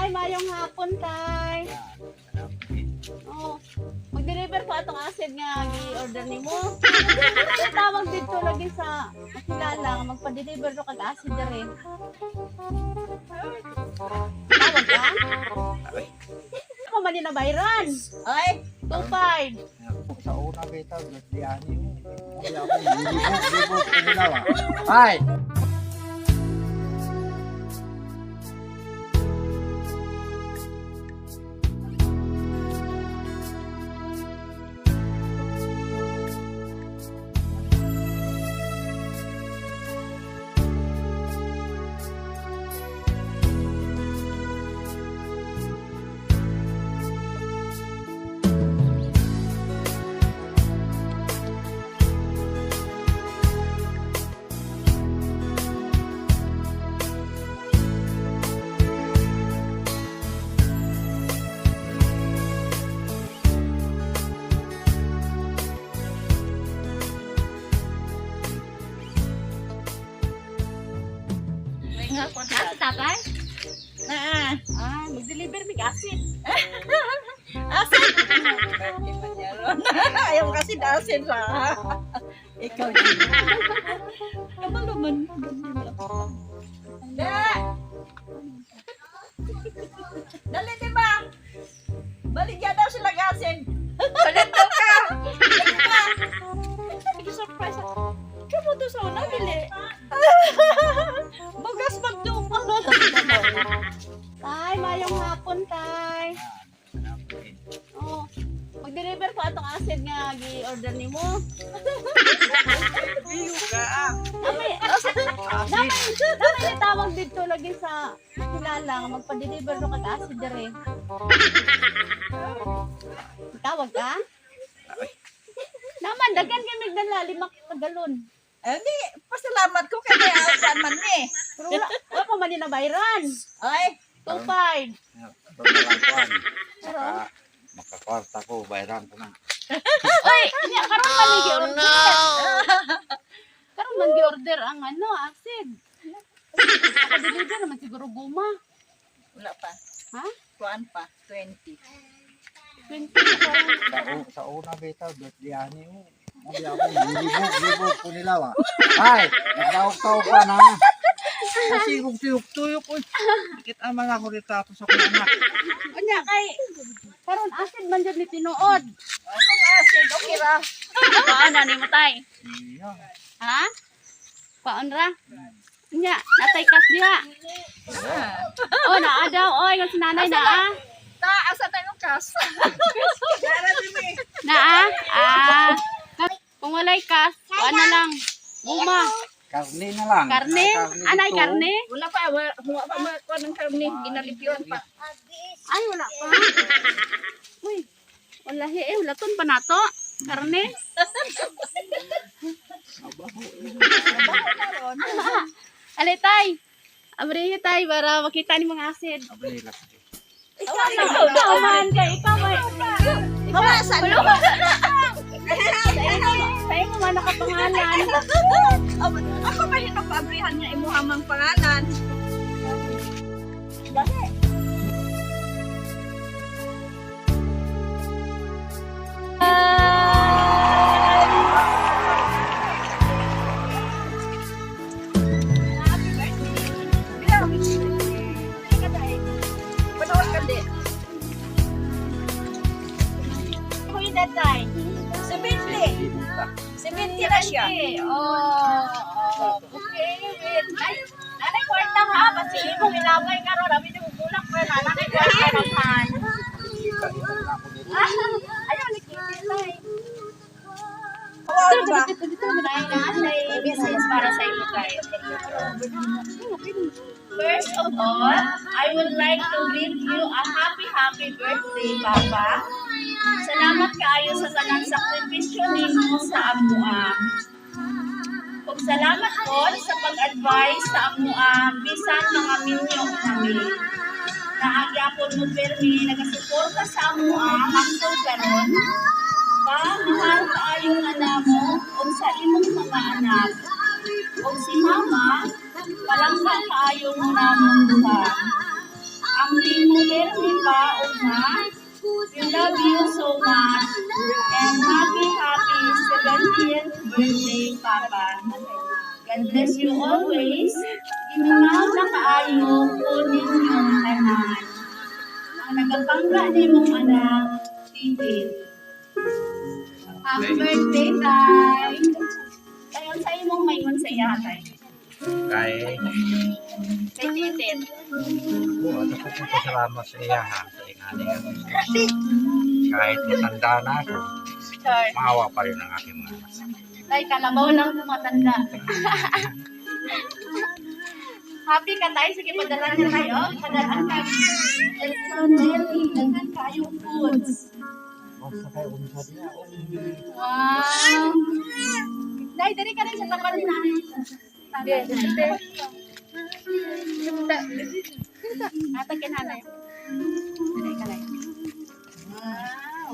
Tay, mayong hapon, Tay. Oh, mag-deliver pa atong acid nga gi-order nimo. Tawag dito lagi sa makilala nga magpa-deliver ro kag acid dere. Tawag ka? Ako man na bayran. Ay, 25. Sa una beta, nagdiani mo. Kaya ako, libog ko nila ba? Ay! Nasa tatay? Mag-deliver mig acid. Asin! Ayaw kasi dasin sa... Ikaw din. Naman. Dali, diba? Baligyan daw sila gasin. Balit daw ka. Diba? Surprise ako. Kamu doon sa una, bili. Bugas magdupa. Tay, mayong hapon, Tay. Oh, mag-deliver pa atong acid nga gi-order nimo. Damay tawag dito lagi sa kilala nga magpa-deliver ro kag acid dere. Tawag ka? Naman daghan kay nagdala 5 galon. Hindi, pasalamat ko kay may asan man ni. Pero wala pa man na bayran. Ay, 25. Pagmalantuan. Saka makakwarta ko, bayaran ko na. Oy, nya karon man gi-order. Karon man gi-order ang acid. Deliver naman siguro guma. wala pa. Ha? Kuan pa, 20. 20 na Sa una beta, nagdiani mo. Kaya ako, libog ko nila ba? Ay! Nagdaog-taog pa na. Nasigog-tuyok-tuyok ko. Dikit naman ako retrato sa kong anak. Anya kay karon acid man jud ni tinuod. Kung asin, okay ra. Paano ni mo tay? Iya. Ha? Paon ra? Nya, natay kas diha. Oh, naa daw. Oy, nga si nanay naa. Ta, asa tayo kas. Dara di mi. Naa. Kung walay kas, ano lang. Guma. Karne na lang. Karne? Anay dito. karne? Wala pa, wala pa kuan ng karne, ginalipyon pa. Ay, wala pa. Uy, walahi eh. Walaton pa nato. Karne. Alay tay. Abriyo tay para makita ni mga acid. Abay, lang. Ikaw man kay ikaw man. Hawasan. Tayo mo man nakapangalan. Ako pa rin pabrihan niya imuhamang pangalan. Dali. Tay. Si Binti na siya. Oh, okay. Ay, nanay kwarta ha. Kasi imong ilabay ka ron. Abi mo bulak pa na. Nanay kwarta naman. Ayaw, nakikilay. Oo, ba? May business para sa iyo guys. First of all, I would like to wish you a happy birthday, Papa. Salamat kaayo sa tanang sakripisyo nimo sa amuam. Ug salamat po sa pag-advise sa amuam bisan mga minyong kami. Naagyapon mo permi nagasuporta sa amuam hangtod karon. Mahal kaayo nga namo ug sa imong mga anak. Ug si Mama, palanggan kaayo mo namong duha. Ang mujer ni Pa Uma, we love you so much. And happy 70th birthday, Papa. God bless you always. Gimingaw na kaayo po ninyong tanan. Ang nagapangga ni mong anak, Titi. Happy birthday, Tay. Kayon sa imong mayon sa iya, Tay. Kay, Kay Titit. ako po pasalamat sa iya ha. Sa ingani ako. Kahit matanda na ako, Sure. maawa pa rin ang aking mga anak. Tay, kalabaw lang tumatanda. Happy ka tayo. Sige, padala niya tayo. Padalaan ka. Elson Nelly, daghan kayong foods. Basta kayo unsa diya. Wow! Day, dali ka rin sa tapat ni nanay. Ata kay nanay. Dali ka rin. Wow!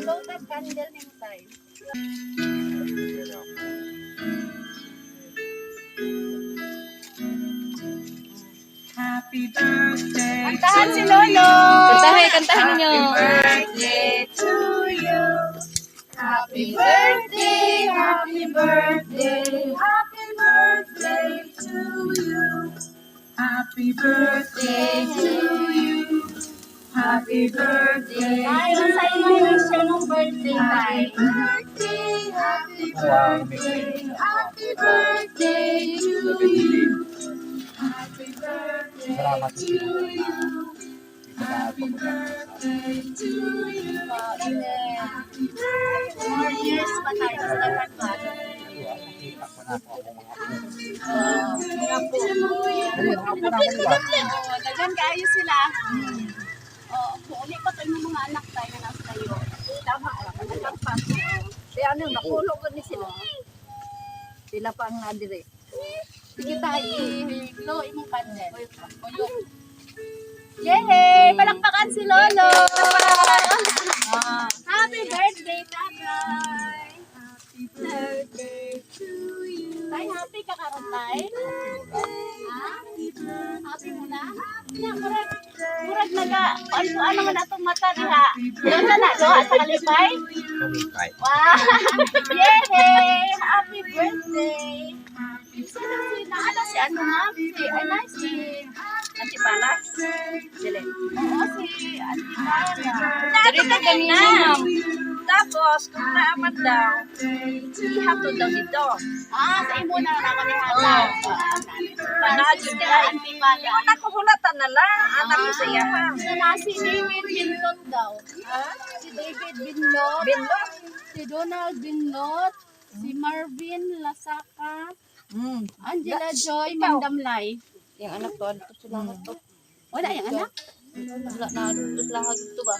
Loaded candle ni mo tayo. Happy birthday. Kantahan si Lolo! Kantahin niyo. Birthday to you. Happy birthday, happy birthday, Happy birthday to you. Happy birthday to you. Happy birthday. Ayon sa imong wish siya nung birthday tayo. Birthday, happy Wow, birthday. Happy birthday to you. Happy birthday salamat sa to iyo. you. Happy birthday to you. Happy birthday. More years pa tayo sa dapat ba? Nakita ko na ako ang mga apo. Mga po. Dali, mga apo na kanila. Dagan kaayo sila. Kung uli pa tayo ng mga anak tayo na nasa tayo. Tama lang. Nagkampas. Di ano, nakulog ko ni sila. Sila pa ang nadire. Sige tayo. I-glow imong candle. Uyok. Yay! Palakpakan si Lolo! Happy birthday, Tatay! Happy birthday to you. Tay, happy ka karon, Tay? Ha? Happy mo na? Ya, murag ano man atong mata diha. Doon na doha sa kalipay? Kalipay. Wow! Yay! Happy birthday! Sino si ano ma'am? Ay, nice si Ate Pala. Dili. Oo, si Ate Pala. Dali ka kami, ma'am. Tapos, kung naamat daw, ihatod daw dito. Sa imo na ako ni Hana. Panadyo Si niya. Ate Pala. Anak ko hulatan na lang. Anak ko sa iya. Si David Binlot daw. Si David Binlot. Binlo. Si Donald Binlot. Si Marvin Lasaka. Angela Joy Mandamlay. Yung anak to, ano to sila to? Wala yung anak? Wala na, sila to ba?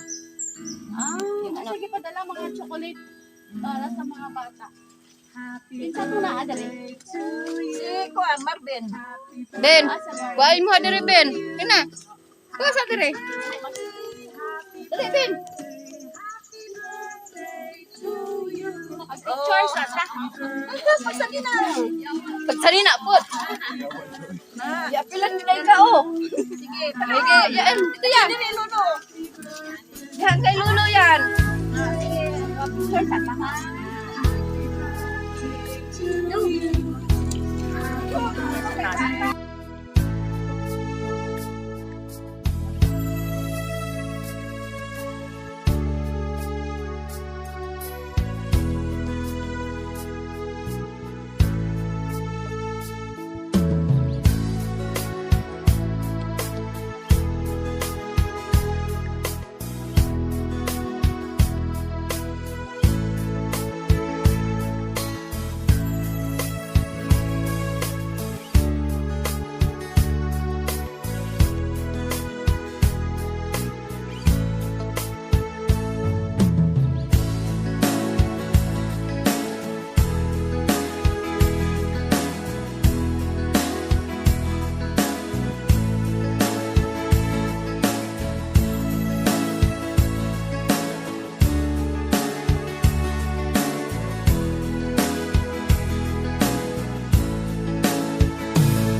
Sige padala mga chocolate para sa mga bata. Pinsa to na, adali. Si Kuan Marvin. Ben, kuhain mo diri Ben. Kina. Kuha sa diri. Dali, Ben. Picture sa ta. Pagsari na po. Ya, pilan ni ka oh. Sige, yan. Dito yan. Dili luno. Yan kay Lolo yan. Picture sa ta. Ha?